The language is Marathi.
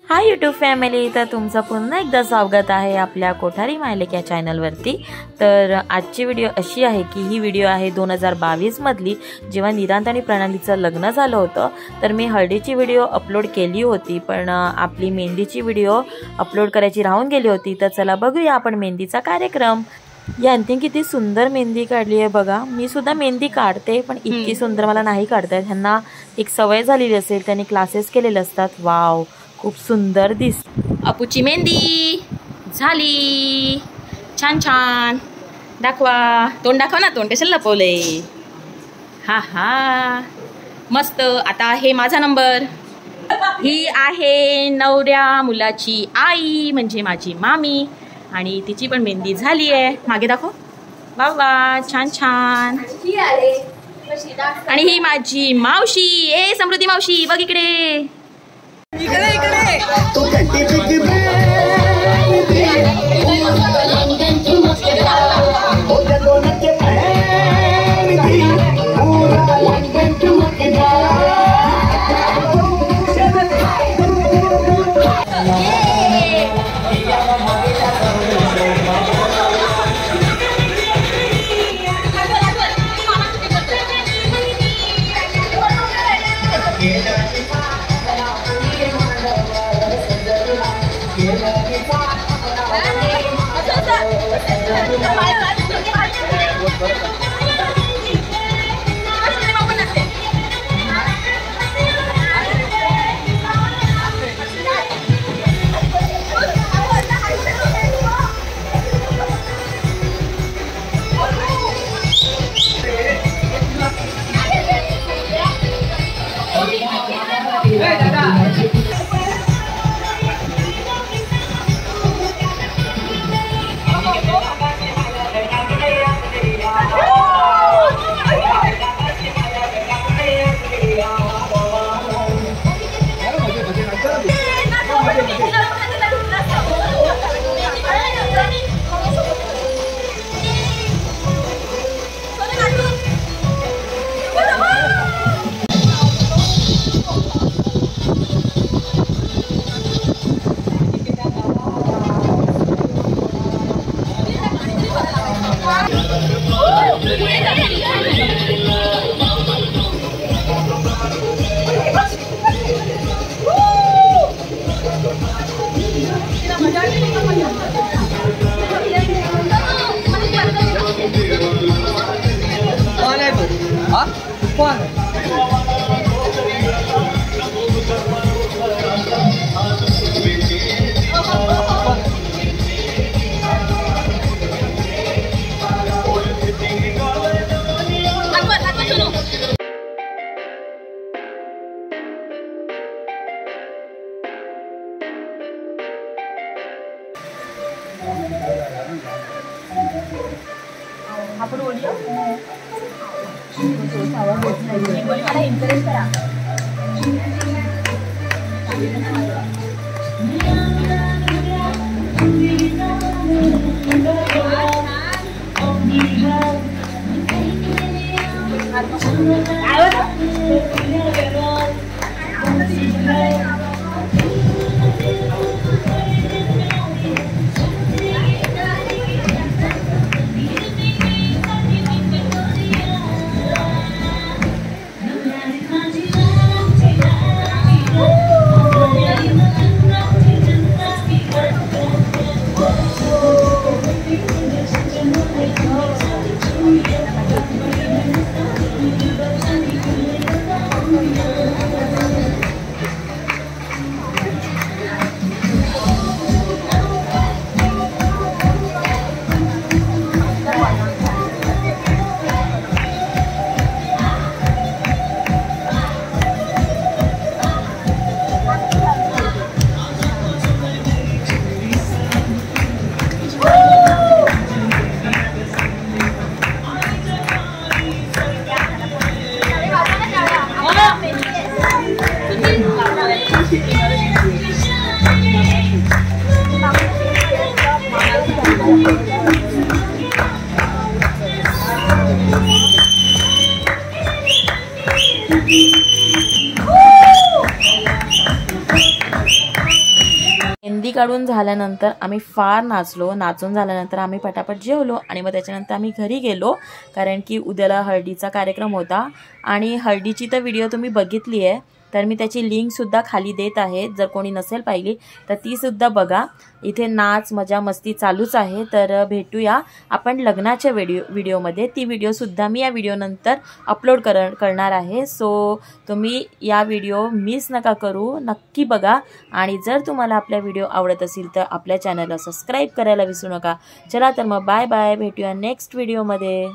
हाय यूट्यूब फॅमिली, तर तुमचं पुन्हा एकदा स्वागत आहे आपल्या कोठारी मायलेक या चॅनलवरती। तर आजची व्हिडिओ अशी आहे की ही व्हिडिओ आहे 2022 मधली, जेव्हा निरांत आणि प्रणालीचं लग्न झालं होतं। तर मी हळदीची व्हिडिओ अपलोड केली होती, पण आपली मेहंदीची व्हिडिओ अपलोड करायची राहून गेली होती। तर चला बघूया आपण मेहंदीचा कार्यक्रम। यांनी किती सुंदर मेहंदी काढली आहे बघा। मी सुद्धा मेहंदी काढते, पण इतकी सुंदर मला नाही काढता येत। ह्यांना एक सवय झालेली असेल, त्यांनी क्लासेस केलेले असतात। वाव, खूप सुंदर दिस। अपूची मेहंदी झाली, छान छान। दाखवा, तोंड दाखवा ना, तोंड कशाला लपवले। हा हा, मस्त। आता आहे माझा नंबर। ही आहे नवऱ्या मुलाची आई, म्हणजे माझी मामी, आणि तिची पण मेहंदी झाली आहे। मागे दाखव, वा वा, छान छान। आणि ही माझी मावशी, ए समृद्धी मावशी, बघ इकडे इकडे इकडे। आपण बोलूया, आवाज होत नाही, मला एन्करेज करा। काढून झाल्यानंतर आम्ही फार नाचलो. नाचून झाल्यानंतर आम्ही पटापट जेवलो आणि मग त्याच्यानंतर आम्ही घरी गेलो, कारण की उद्याला हळदीचा कार्यक्रम होता. आणि हळदीची तर व्हिडिओ तुम्ही बघितली आहे, तर मी त्याची लिंकसुद्धा खाली देत आहे. जर कोणी नसेल पाहिली तर तीसुद्धा बघा. इथे नाच मजा मस्ती चालूच आहे. तर भेटूया आपण लग्नाच्या व्हिडिओमध्ये. ती व्हिडिओसुद्धा मी या व्हिडिओनंतर अपलोड करणार आहे. सो तुम्ही या व्हिडिओ मिस नका करू, नक्की बघा. आणि जर तुम्हाला आपल्या व्हिडिओ आवडत असेल तर आपल्या चॅनलला सबस्क्राईब करायला विसरू नका. चला तर मग बाय बाय, भेटूया नेक्स्ट व्हिडिओमध्ये.